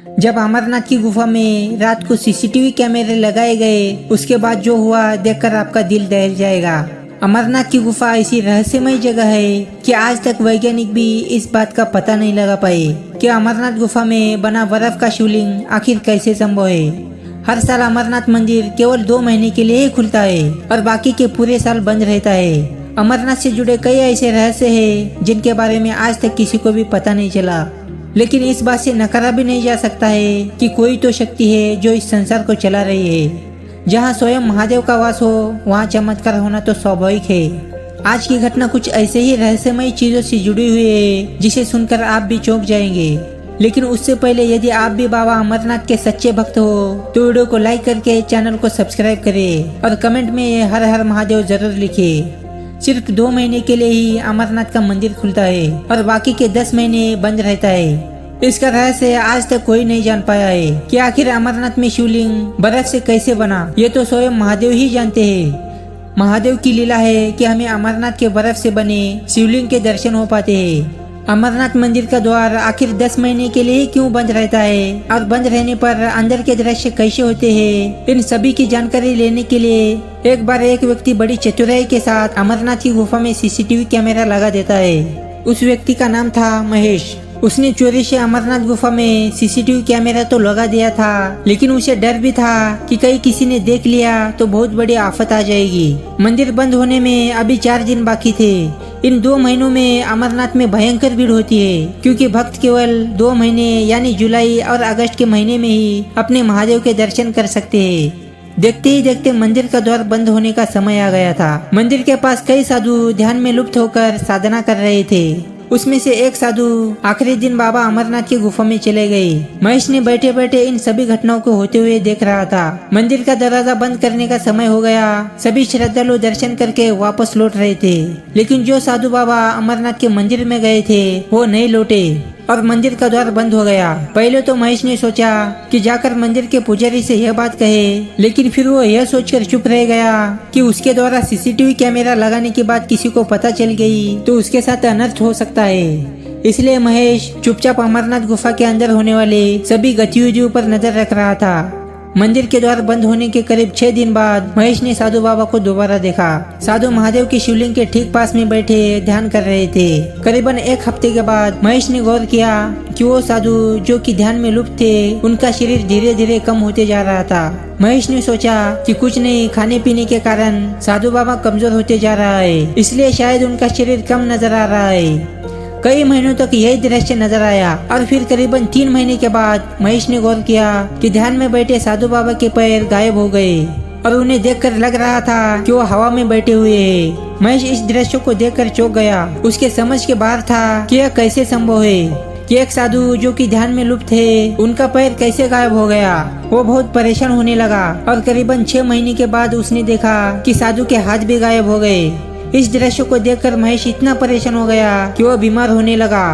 जब अमरनाथ की गुफा में रात को सीसीटीवी कैमरे लगाए गए, उसके बाद जो हुआ देखकर आपका दिल दहल जाएगा। अमरनाथ की गुफा ऐसी रहस्यमय जगह है कि आज तक वैज्ञानिक भी इस बात का पता नहीं लगा पाए कि अमरनाथ गुफा में बना बर्फ का शिवलिंग आखिर कैसे संभव है। हर साल अमरनाथ मंदिर केवल 2 महीने के लिए ही खुलता है और बाकी के पूरे साल बंद रहता है। अमरनाथ से जुड़े कई ऐसे रहस्य हैं जिनके बारे में आज तक किसी को भी पता नहीं चला, लेकिन इस बात से नकारा भी नहीं जा सकता है कि कोई तो शक्ति है जो इस संसार को चला रही है। जहाँ स्वयं महादेव का वास हो वहाँ चमत्कार होना तो स्वाभाविक है। आज की घटना कुछ ऐसे ही रहस्यमय चीजों से जुड़ी हुई है जिसे सुनकर आप भी चौंक जाएंगे। लेकिन उससे पहले यदि आप भी बाबा अमरनाथ के सच्चे भक्त हो तो वीडियो को लाइक करके चैनल को सब्सक्राइब करें और कमेंट में हर हर महादेव जरूर लिखें। सिर्फ 2 महीने के लिए ही अमरनाथ का मंदिर खुलता है और बाकी के 10 महीने बंद रहता है। इसका रहस्य आज तक कोई नहीं जान पाया है कि आखिर अमरनाथ में शिवलिंग बर्फ से कैसे बना। ये तो स्वयं महादेव ही जानते हैं। महादेव की लीला है कि हमें अमरनाथ के बर्फ से बने शिवलिंग के दर्शन हो पाते हैं। अमरनाथ मंदिर का द्वार आखिर 10 महीने के लिए क्यों बंद रहता है और बंद रहने पर अंदर के दृश्य कैसे होते हैं, इन सभी की जानकारी लेने के लिए एक बार एक व्यक्ति बड़ी चतुराई के साथ अमरनाथ की गुफा में सीसीटीवी कैमरा लगा देता है। उस व्यक्ति का नाम था महेश। उसने चोरी से अमरनाथ गुफा में सीसीटीवी कैमरा तो लगा दिया था, लेकिन उसे डर भी था कि कहीं किसी ने देख लिया तो बहुत बड़ी आफत आ जाएगी। मंदिर बंद होने में अभी 4 दिन बाकी थे। इन 2 महीनों में अमरनाथ में भयंकर भीड़ होती है, क्योंकि भक्त केवल 2 महीने यानी जुलाई और अगस्त के महीने में ही अपने महादेव के दर्शन कर सकते हैं। देखते ही देखते मंदिर का द्वार बंद होने का समय आ गया था। मंदिर के पास कई साधु ध्यान में लुप्त होकर साधना कर रहे थे। उसमें से एक साधु आखिरी दिन बाबा अमरनाथ की गुफा में चले गए। महेश ने बैठे बैठे इन सभी घटनाओं को होते हुए देख रहा था। मंदिर का दरवाजा बंद करने का समय हो गया। सभी श्रद्धालु दर्शन करके वापस लौट रहे थे, लेकिन जो साधु बाबा अमरनाथ के मंदिर में गए थे वो नहीं लौटे और मंदिर का द्वार बंद हो गया। पहले तो महेश ने सोचा कि जाकर मंदिर के पुजारी से यह बात कहे, लेकिन फिर वो यह सोचकर चुप रह गया कि उसके द्वारा सीसीटीवी कैमरा लगाने की बात किसी को पता चल गई तो उसके साथ अनर्थ हो सकता है। इसलिए महेश चुपचाप अमरनाथ गुफा के अंदर होने वाले सभी गतिविधियों पर नजर रख रहा था। मंदिर के द्वार बंद होने के करीब 6 दिन बाद महेश ने साधु बाबा को दोबारा देखा। साधु महादेव की शिवलिंग के ठीक पास में बैठे ध्यान कर रहे थे। करीबन 1 हफ्ते के बाद महेश ने गौर किया कि वो साधु जो कि ध्यान में लुप्त थे, उनका शरीर धीरे धीरे कम होते जा रहा था। महेश ने सोचा कि कुछ नहीं, खाने पीने के कारण साधु बाबा कमजोर होते जा रहा है, इसलिए शायद उनका शरीर कम नजर आ रहा है। कई महीनों तक यही दृश्य नजर आया और फिर करीबन 3 महीने के बाद महेश ने गौर किया कि ध्यान में बैठे साधु बाबा के पैर गायब हो गए और उन्हें देखकर लग रहा था कि वो हवा में बैठे हुए हैं। महेश इस दृश्य को देखकर चौंक गया। उसके समझ के बाहर था कि यह कैसे संभव है कि एक साधु जो कि ध्यान में लुप्त थे, उनका पैर कैसे गायब हो गया। वो बहुत परेशान होने लगा और करीबन 6 महीने के बाद उसने देखा कि साधु के हाथ भी गायब हो गए। इस दृश्य को देखकर महेश इतना परेशान हो गया कि वो बीमार होने लगा।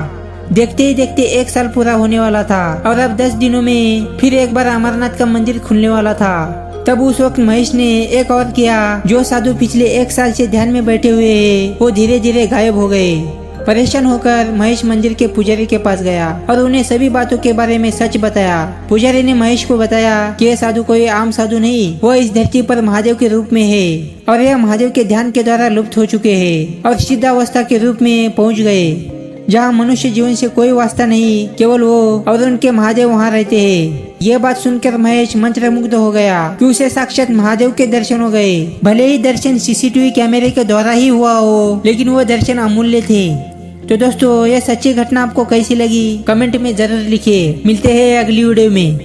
देखते ही देखते 1 साल पूरा होने वाला था और अब 10 दिनों में फिर एक बार अमरनाथ का मंदिर खुलने वाला था। तब उस वक्त महेश ने एक और किया। जो साधु पिछले 1 साल से ध्यान में बैठे हुए हैं वो धीरे धीरे गायब हो गए। परेशान होकर महेश मंदिर के पुजारी के पास गया और उन्हें सभी बातों के बारे में सच बताया। पुजारी ने महेश को बताया कि यह साधु कोई आम साधु नहीं, वो इस धरती पर महादेव के रूप में है और यह महादेव के ध्यान के द्वारा लुप्त हो चुके हैं और सिद्धावस्था के रूप में पहुंच गए, जहाँ मनुष्य जीवन से कोई वास्ता नहीं, केवल वो और उनके महादेव वहाँ रहते हैं। ये बात सुनकर महेश मंत्रमुग्ध हो गया कि उसे साक्षात महादेव के दर्शन हो गए। भले ही दर्शन सीसीटीवी कैमरे के द्वारा ही हुआ हो, लेकिन वो दर्शन अमूल्य थे। तो दोस्तों, यह सच्ची घटना आपको कैसी लगी कमेंट में जरूर लिखिए। मिलते हैं अगली वीडियो में।